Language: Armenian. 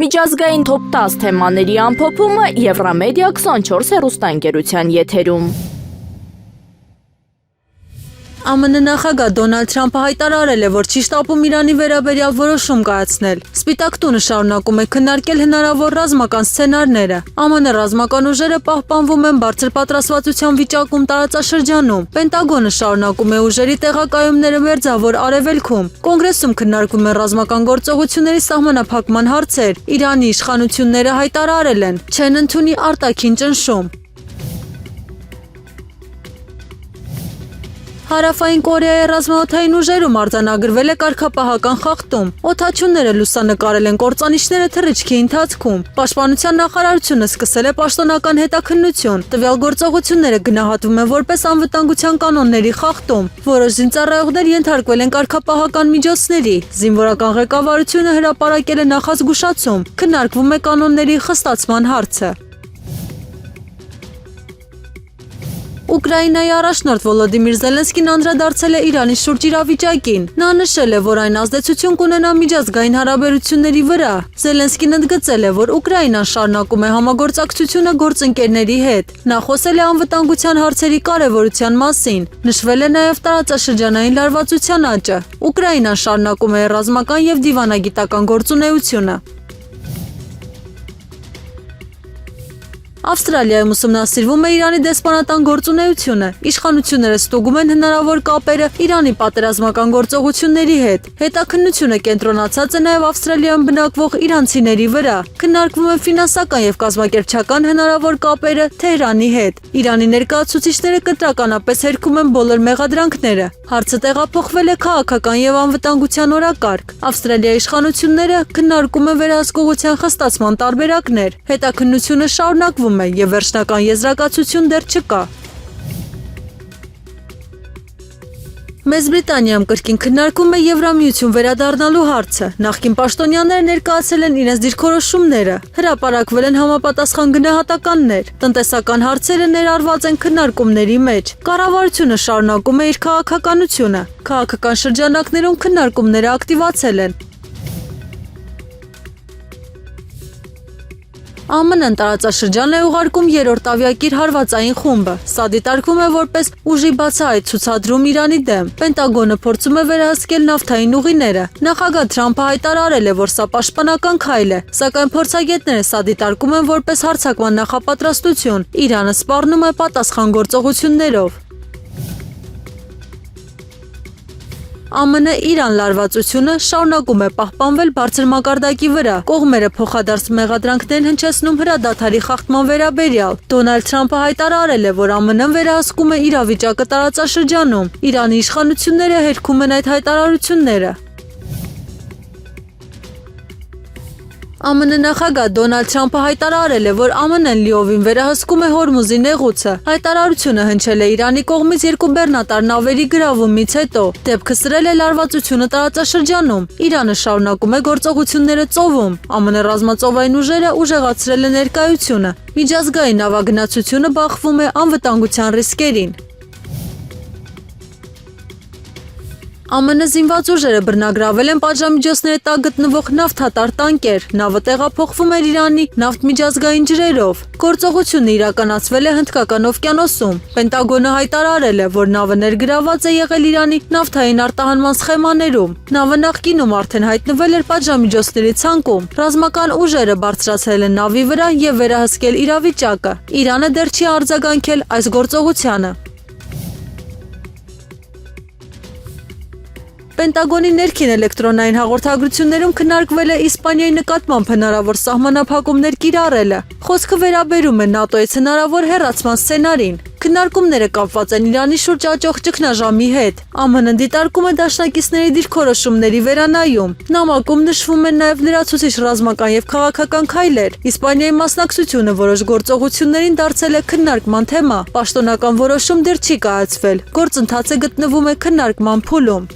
Միջազգային top 10 թեմաների ամփոփումը Եվրամեդիա 24 հեռուստաընկերության եթերում։ ԱՄՆ նախագահ Դոնալդ Թրամփը հայտարարել է, որ չի շտապում Իրանի վերաբերյալ որոշում կայացնել։ Սպիտակ տունը շարունակում է քննարկել հնարավոր ռազմական սցենարները։ ԱՄՆ ռազմական ուժերը պահպանվում են բարձր պատրաստվածության վիճակում տարածաշրջանում։ Պենտագոնը շարունակում է ուժերի տեղակայումները Մերձավոր Արևելքում։ Կոնգրեսում քննարկվում են ռազմական գործողությունների սահմանափակման հարցեր։ Իրանի իշխանությունները հայտարարել են, չեն ընդունի արտաքին ճնշում։ Հարավային Կորեայի ռազմաօդային ուժերում արձանագրվել է կարգապահական խախտում։ Օդաչուները լուսանկարել են կործանիչները թռիչքի ընթացքում։ Պաշտպանության նախարարությունը սկսել է պաշտոնական հետաքննություն։ Տվյալ գործողությունները գնահատվում են որպես անվտանգության կանոնների խախտում։ Որոշ զինծառայողներ ենթարկվել են կարգապահական միջոցների։ Զինվորական ղեկավարությունը հրապարակել է նախազգուշացում։ Քննարկվում է կանոնների խստացման հարցը։ Ուկրաինայի առաջնորդ Վոլոդիմիր Զելենսկին անդրադարձել է Իրանի շուրջ իրավիճակին։ Նա նշել է, որ այն ազդեցություն կունենա միջազգային հարաբերությունների վրա։ Զելենսկին ընդգծել է, որ Ուկրաինան շարունակում է համագործակցությունը գործընկերների հետ։ Նա խոսել է անվտանգության հարցերի կարևորության մասին։ Նշվել է նաև տարածաշրջանային լարվածության աճը։ Ուկրաինան շարունակում է ռազմական և դիվանագիտական գործունեությունը։ Ավստրալիայում ուսումնասիրվում է Իրանի դեսպանատան գործունեությունը։ Իշխանությունները ստուգում են հնարավոր կապերը Իրանի պատերազմական գործողությունների հետ։ Հետաքննությունը կենտրոնացած է նաև Ավստրալիայում բնակվող իրանցիների վրա։ Քննարկվում են ֆինանսական և կազմակերպչական հնարավոր կապերը Թեհրանի հետ։ Իրանի ներկայացուցիչները կտրականապես հերքում են բոլոր մեղադրանքները։ Հարցը տեղափոխվել է քաղաքական և անվտանգության օրակարգ։ Ավստրալիայի իշխանությունները քննարկում են վերահսկողության խստացման տարբերակներ։ Հետաքննությունը շարունակվում և վերջնական եզրակացություն դեռ չկա։ Մեծ Բրիտանիայում կրկին քննարկում է Եվրամիություն վերադառնալու հարցը։ Նախկին պաշտոնյաները ներկայացրել են իրենց դիրքորոշումները։ Հրապարակվել են համապատասխան գնահատականներ։ Տնտեսական հարցերը ներառված են քննարկումների մեջ։ Կառավարությունը շարունակում է իր քաղաքականությունը։ Քաղաքական շրջանակներում քննարկումները ակտիվացել են։ ԱՄՆ-ն տարածաշրջան է ուղարկում երրորդ ավիակիր հարվածային խումբը։ Սա դիտարկվում է որպես ուժի բացահայտ ցուցադրում Իրանի դեմ։ Պենտագոնը փորձում է վերահսկել նավթային ուղիները։ Նախագահ Թրամփը հայտարարել է, որ սա պաշտպանական քայլ է, սակայն փորձագետները սա դիտարկում են որպես հարձակման նախապատրաստություն։ Իրանը սպառնում է պատասխան գործողություններով։ ԱՄՆ-Իրան լարվածությունը շարունակում է պահպանվել բարձր մակարդակի վրա։ Կողմերը փոխադարձ մեղադրանքներ հնչեցնում հրադադարի խախտման վերաբերյալ։ Դոնալդ Թրամփը հայտարարել է, որ ԱՄՆ-ն վերահսկում է իրավիճակը տարածաշրջանում։ Իրանի իշխանությունները հերքում են այդ հայտարարությունները։ ԱՄՆ նախագահ Դոնալդ Թրամփը հայտարարել է, որ ԱՄՆ-ն լիովին վերահսկում է Հորմուզի նեղուցը։ Հայտարարությունը հնչել է Իրանի կողմից երկու բեռնատար նավերի գրավումից հետո։ Դեպքը սրել է լարվածությունը տարածաշրջանում։ Իրանը շարունակում է գործողությունները ծովում։ ԱՄՆ ռազմածովային ուժերը ուժեղացրել են ներկայությունը։ Միջազգային նավագնացությունը բախվում է անվտանգության ռիսկերին։ ԱՄՆ զինված ուժերը բռնագրավել են պատժամիջոցների տակ գտնվող նավթատար տանկեր։ Նավը տեղափոխվում էր Իրանի նավթ-միջազգային ջրերով։ Գործողությունը իրականացվել է Հնդկական օվկիանոսում։ Պենտագոնը հայտարարել է, որ նավը ներգրաված է եղել Իրանի նավթային արտահանման սխեմաներում։ Նավը նախկինում արդեն հայտնվել էր պատժամիջոցների ցանկում։ Ռազմական ուժերը բարձրացրել են նավի վրա և վերահսկել իրավիճակը։ Իրանը դեռ չի արձագանքել այս գործողությանը։ Պենտագոնի ներքին էլեկտրոնային հաղորդագրություններում քննարկվել է Իսպանիայի նկատմամբ հնարավոր սահմանափակումներ կիրառելը։ Խոսքը վերաբերում է ՆԱՏՕ-ից հնարավոր հեռացման սցենարին։ Քննարկումները կապված են Իրանի շուրջ աճող ճգնաժամի հետ։ ԱՄՆ-ն դիտարկում է դաշնակիցների դիրքորոշումների վերանայում։ Նամակում նշվում են նաև լրացուցիչ ռազմական և քաղաքական քայլեր։ Իսպանիայի մասնակցությունը որոշ գործողություններին դարձել է քննարկման թեմա։ Պաշտոնական որոշում դեռ չի կայացվել։ Գործընթացը գտնվում է քննարկման փուլում։